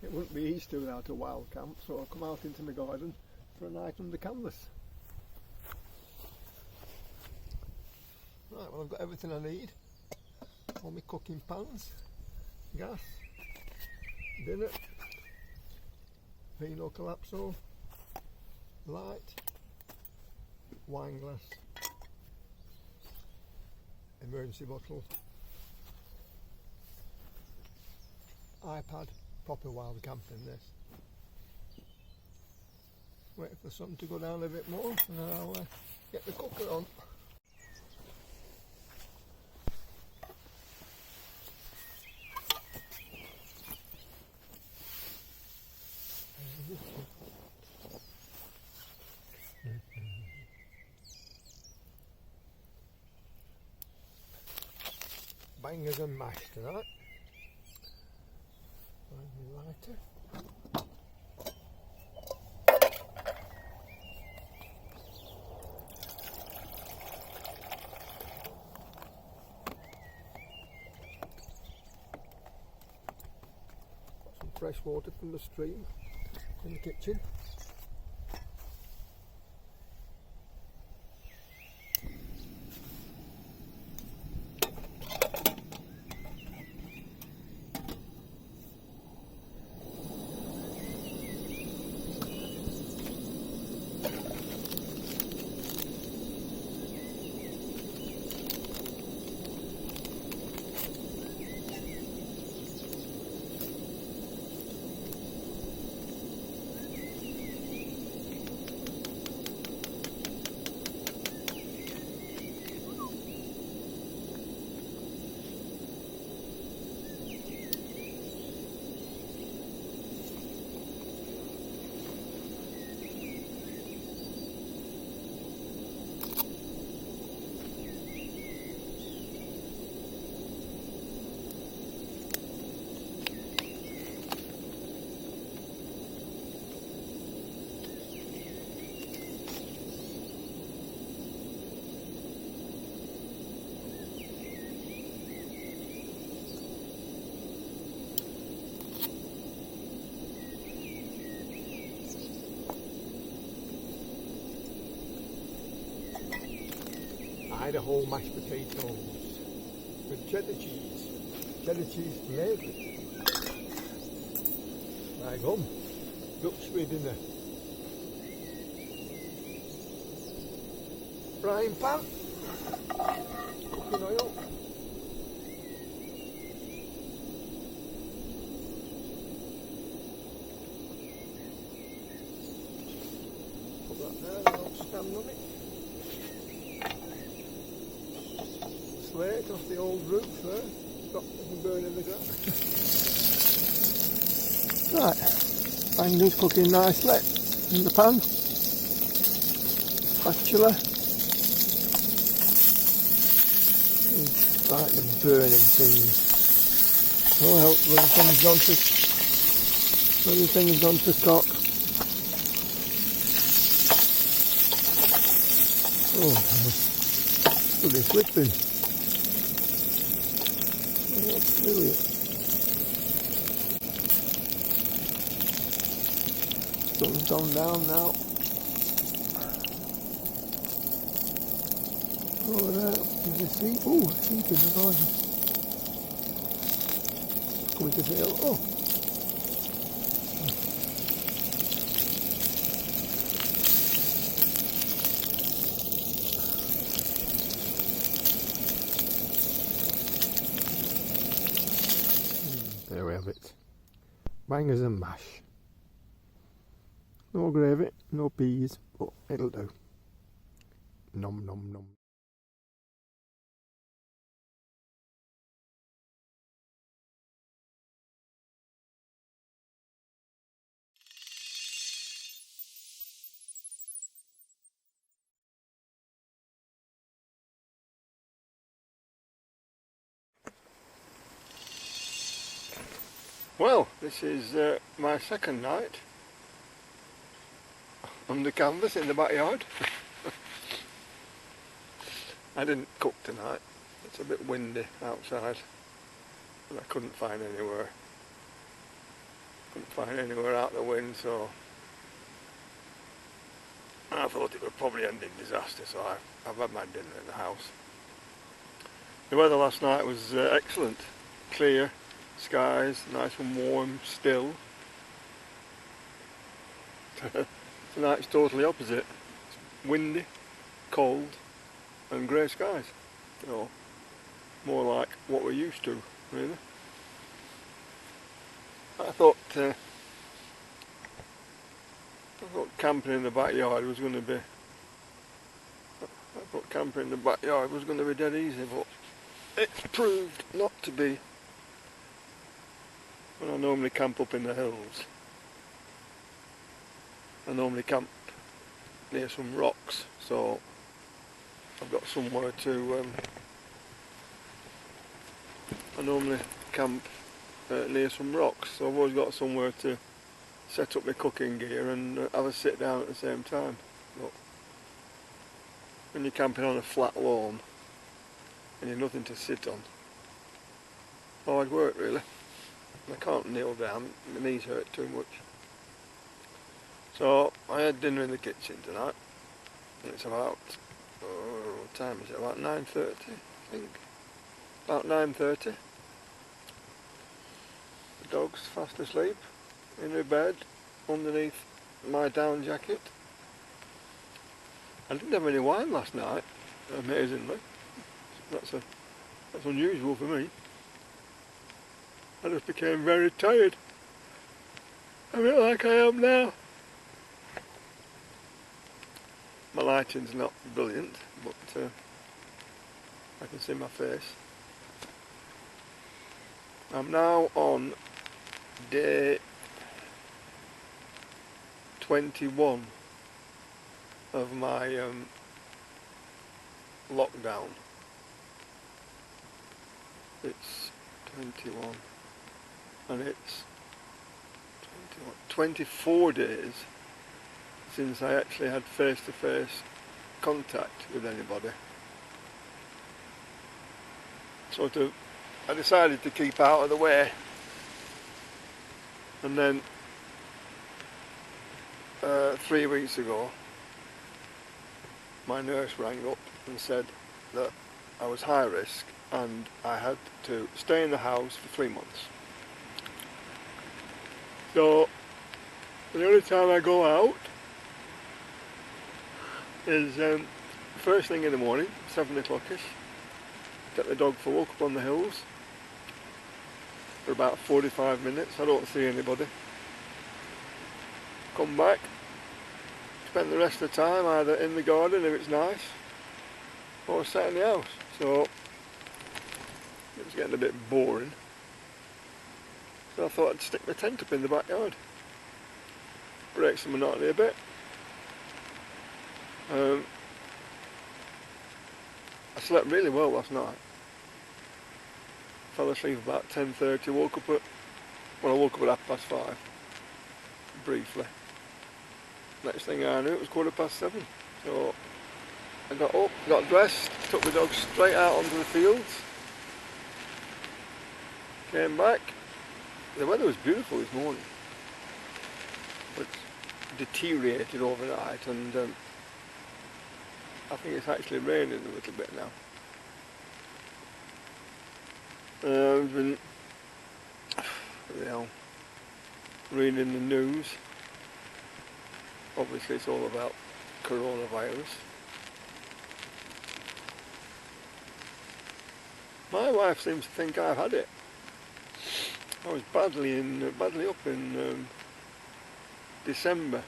It wouldn't be Easter without a wild camp, so I'll come out into my garden for a night under canvas. Right, well, I've got everything I need. All my cooking pans, gas, dinner, Vino Collapso, light, wine glass, emergency bottle, iPad, proper wild camping this. Wait for the sun to go down a bit more and then I'll get the cooker on. Bangers and mash tonight. Find my lighter. Some fresh water from the stream in the kitchen. Idaho mashed potatoes with cheddar cheese flavoured. Right home, Dutch for dinner. Frying pan, cooking oil. Put that there, don't stand on it. Slate off the old roof there, stop it from burning the ground. Right, bangers cooking nicely in the pan. Spatula. Like the burning things. Oh help, bloody thing's gone to cock. Oh, bloody flipping. That's brilliant. Sun's gone down now. Oh, there, there's a sheep. Oh, a sheep in the garden. Coming to say hello. There we have it. Bangers and mash. No gravy, no peas, but it'll do. Nom nom nom. Well, this is my second night under canvas in the backyard. I didn't cook tonight, it's a bit windy outside, but I couldn't find anywhere couldn't find anywhere out the wind, so I thought it would probably end in disaster, so I've had my dinner in the house. The weather last night was excellent. Clear skies, nice and warm still. Tonight's totally opposite. It's windy, cold and grey skies. So, more like what we're used to, really. I thought camping in the backyard was going to be dead easy, but it's proved not to be. When I normally camp up in the hills, I normally camp near some rocks, so I've got somewhere to. I normally camp near some rocks, so I've always got somewhere to set up my cooking gear and have a sit down at the same time. But when you're camping on a flat lawn and you've nothing to sit on, hard work really. I can't kneel down, my knees hurt too much. So I had dinner in the kitchen tonight. It's about, what time is it? About 9:30, I think. About 9:30. The dog's fast asleep in her bed underneath my down jacket. I didn't have any wine last night, amazingly. That's unusual for me. I just became very tired. A bit like I am now. My lighting's not brilliant, but I can see my face. I'm now on day 21 of my lockdown. It's 21 and it's 24 days since I actually had face-to-face contact with anybody. So I decided to keep out of the way, and then 3 weeks ago my nurse rang up and said that I was high risk and I had to stay in the house for 3 months. So the only time I go out is first thing in the morning, 7 o'clockish. Get the dog for a walk up on the hills for about 45 minutes. I don't see anybody. Come back, spend the rest of the time either in the garden if it's nice, or sat in the house. So it was getting a bit boring. So I thought I'd stick my tent up in the backyard. Breaks the monotony a bit. I slept really well last night. Fell asleep about 10:30, woke up at 5:30, briefly. Next thing I knew it was 7:15. So I got up, got dressed, took the dog straight out onto the fields, came back. The weather was beautiful this morning, but deteriorated overnight, and I think it's actually raining a little bit now. I've been, reading the news. Obviously it's all about coronavirus. My wife seems to think I've had it. I was badly up in December.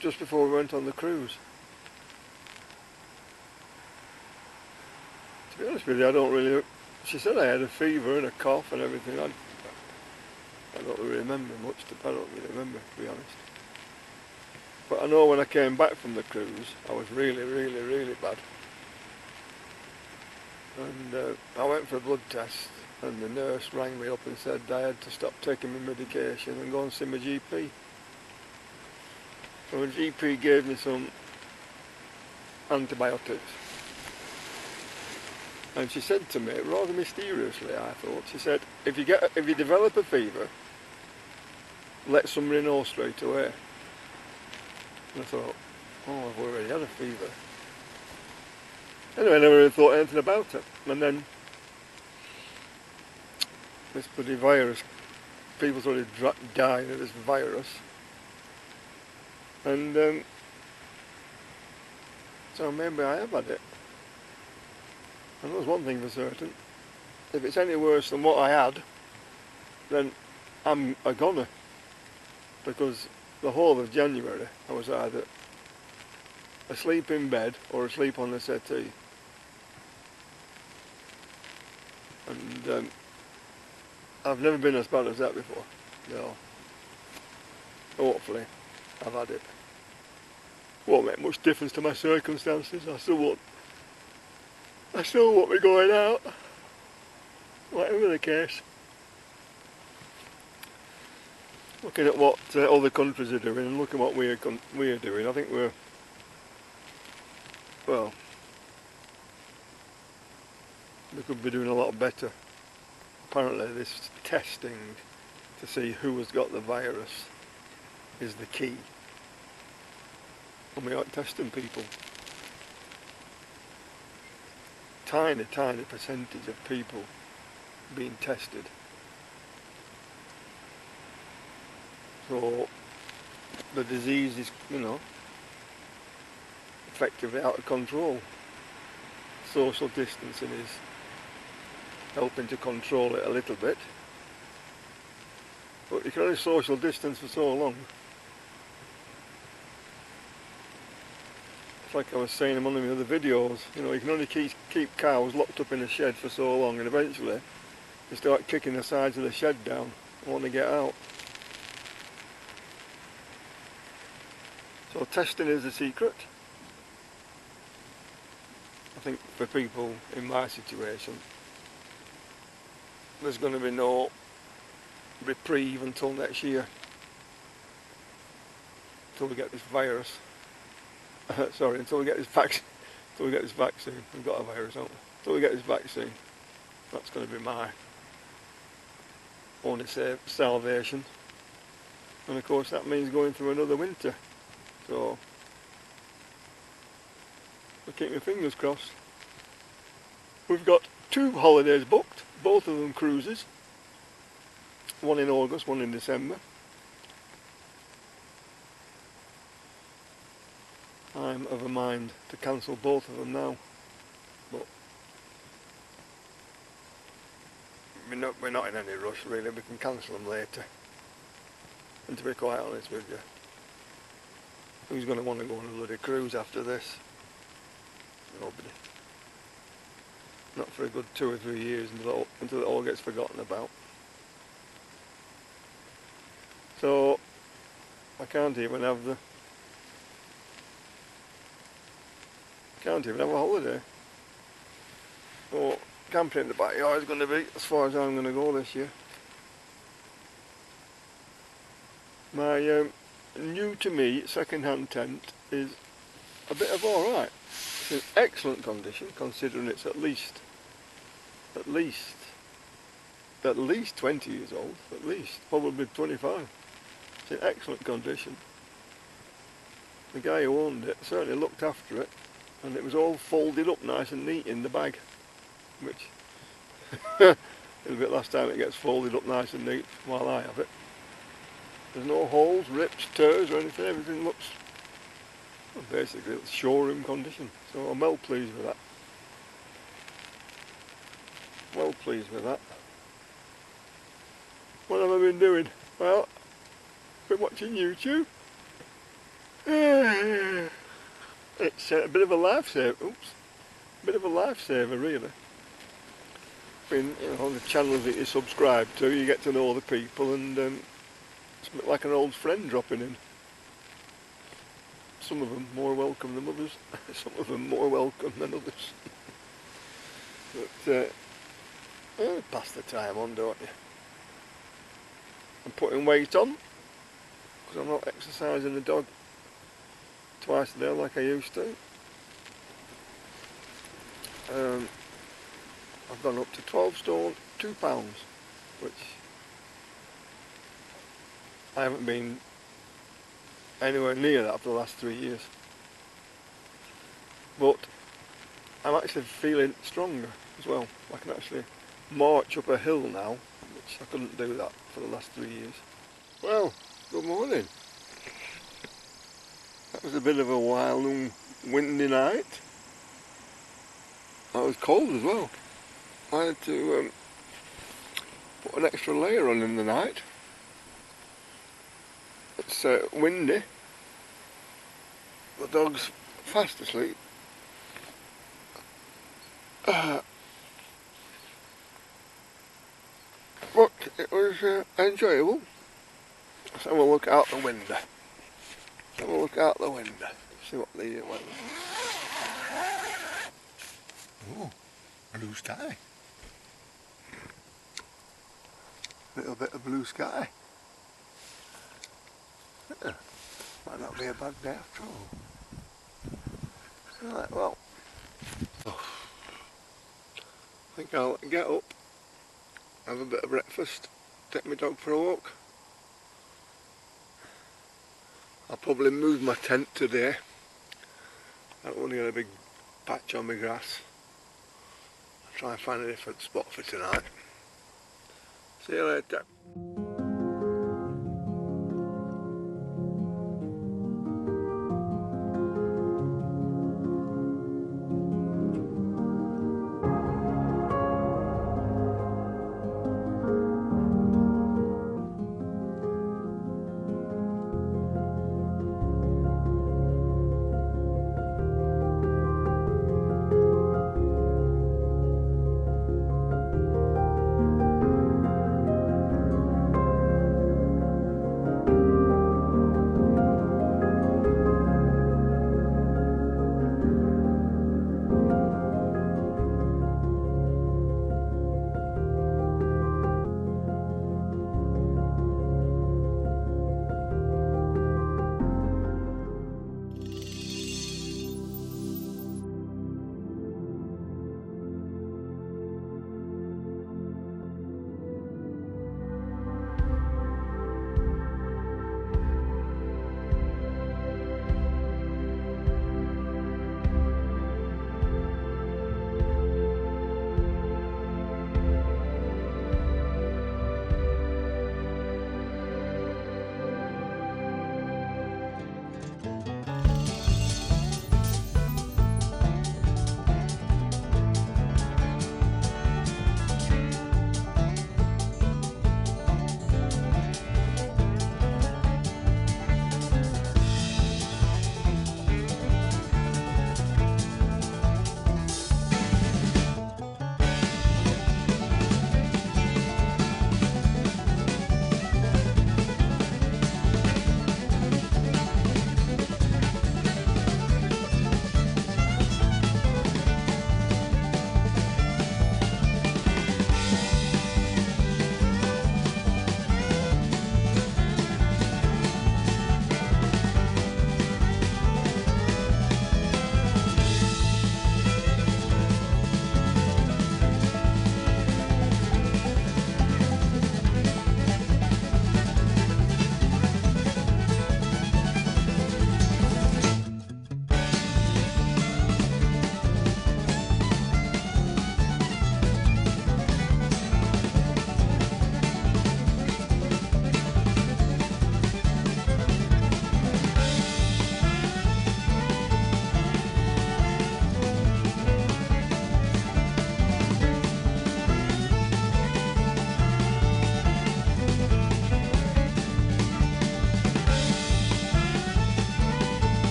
Just before we went on the cruise. To be honest with you, I don't really. She said I had a fever and a cough and everything. I don't really remember much. I don't really remember, to be honest. But I know when I came back from the cruise, I was really, really, really bad. And I went for a blood test, and the nurse rang me up and said I had to stop taking my medication and go and see my GP. So the GP gave me some antibiotics. And she said to me, rather mysteriously I thought, she said, if you develop a fever, let somebody know straight away. And I thought, oh, I've already had a fever. Anyway, I never really thought anything about it. And then this bloody virus, people started dying of this virus. And so maybe I have had it. And there's one thing for certain, if it's any worse than what I had, then I'm a goner. Because the whole of January I was either asleep in bed or asleep on the settee. And I've never been as bad as that before. No. Hopefully I've had it. Won't make much difference to my circumstances. I still won't be going out. Whatever the case. Looking at what other countries are doing and looking at what we're doing, I think we could be doing a lot better. Apparently this testing to see who has got the virus is the key. And we aren't testing people. Tiny percentage of people being tested. So the disease is, effectively out of control. Social distancing is helping to control it a little bit. But you can only social distance for so long. It's like I was saying in one of my other videos, you can only keep cows locked up in a shed for so long, and eventually they start kicking the sides of the shed down and want to get out. So testing is the secret. I think for people in my situation, there's going to be no reprieve until next year, until we get this virus. Sorry, until we get this vaccine. Until we get this vaccine. We've got a virus, haven't we? Until we get this vaccine, that's going to be my only salvation. And of course that means going through another winter. So I'll keep my fingers crossed. We've got 2 holidays booked, both of them cruises. One in August, one in December. I'm of a mind to cancel both of them now, but we're not in any rush really. We can cancel them later. And to be quite honest with you, who's going to want to go on a bloody cruise after this? Nobody. Not for a good 2 or 3 years until it all gets forgotten about. So I can't even have a holiday. Or camping in the backyard is going to be as far as I'm going to go this year. My new to me second-hand tent is a bit of alright. It's in excellent condition considering it's at least 20 years old, at least, probably 25. It's in excellent condition. The guy who owned it certainly looked after it, and it was all folded up nice and neat in the bag, which it'll be the last time it gets folded up nice and neat while I have it. There's no holes, rips, tears or anything. Everything looks, well, basically it's showroom condition. So I'm well pleased with that. Well pleased with that. What have I been doing? Well, been watching YouTube. It's a bit of a lifesaver. Oops, a bit of a lifesaver really. Been, on the channels that you subscribe to, you get to know the people, and it's a bit like an old friend dropping in. Some of them more welcome than others. Some of them more welcome than others. But pass the time on, don't you? I'm putting weight on because I'm not exercising the dog twice a day like I used to. I've gone up to 12 stone 2 pounds, which I haven't been anywhere near that for the last 3 years. But I'm actually feeling stronger as well. I can actually march up a hill now, which I couldn't do that for the last 3 years. Well, good morning. That was a bit of a wild and windy night. I was cold as well. I had to put an extra layer on in the night. It's windy. The dog's fast asleep. But it was enjoyable. Let's have a look out the window. Let's have a look out the window. See what the weather. Oh, blue sky. Little bit of blue sky. Might not be a bad day after all. Right, well, I think I'll get up, have a bit of breakfast, take my dog for a walk. I'll probably move my tent today. I don't want to get a big patch on my grass. I'll try and find a different spot for tonight. See you later.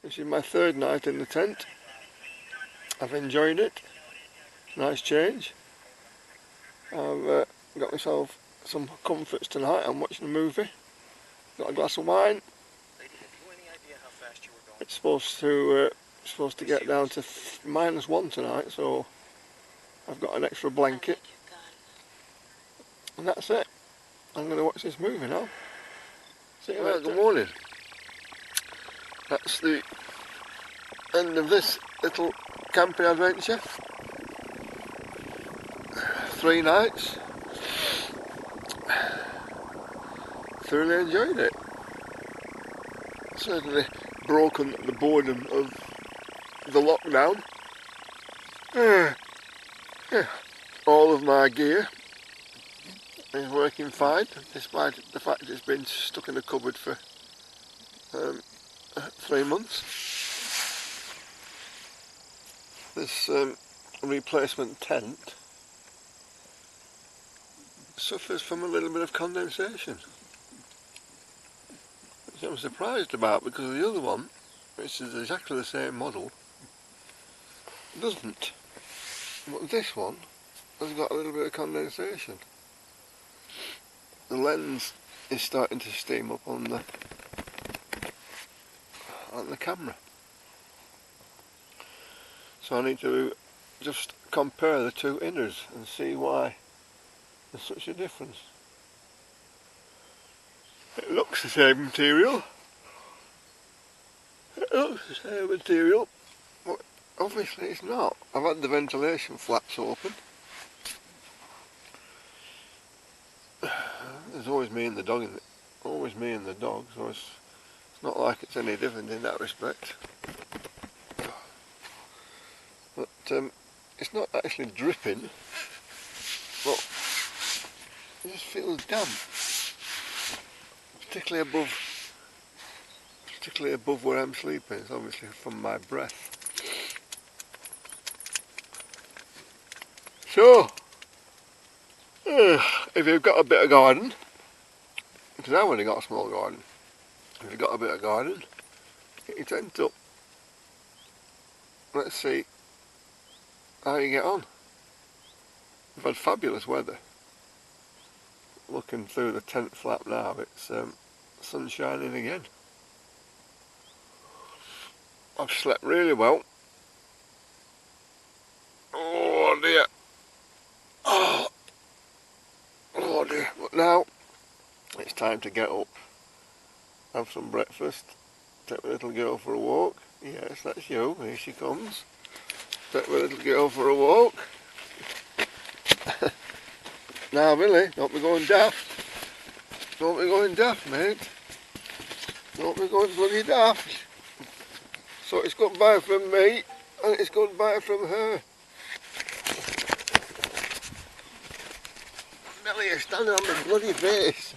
This is my third night in the tent. I've enjoyed it. Nice change. I've got myself some comforts tonight. I'm watching a movie. Got a glass of wine. It's supposed to get down to -1 tonight, so I've got an extra blanket, and that's it. I'm going to watch this movie now. See you later. Good morning. That's the end of this little camping adventure. 3 nights. Thoroughly enjoyed it. Certainly broken the boredom of the lockdown. All of my gear is working fine, despite the fact it's been stuck in the cupboard for 3 months. This replacement tent suffers from a little bit of condensation, which I'm surprised about, because the other one, which is exactly the same model, doesn't. But this one has got a little bit of condensation. The lens is starting to steam up on the camera. So I need to just compare the two inners and see why there's such a difference. It looks the same material. It looks the same material, but obviously it's not. I've had the ventilation flaps open. There's always me and the dog in it. Always me and the dog, so it's not like it's any different in that respect. But it's not actually dripping, but it just feels damp. Particularly above where I'm sleeping. It's obviously from my breath. So, if you've got a bit of garden, because I've only got a small garden, if you've got a bit of garden, get your tent up. Let's see how you get on. We've had fabulous weather. Looking through the tent flap now, it's sun shining again. I've slept really well. Oh dear. Oh dear. But now it's time to get up, have some breakfast, take my little girl for a walk. Yes, that's you. Here she comes. Take my little girl for a walk. Now Billy, don't be going daft. Don't be going daft, mate. Don't be going bloody daft. So it's goodbye from me, and it's goodbye from her. Billy, you're standing on my bloody face.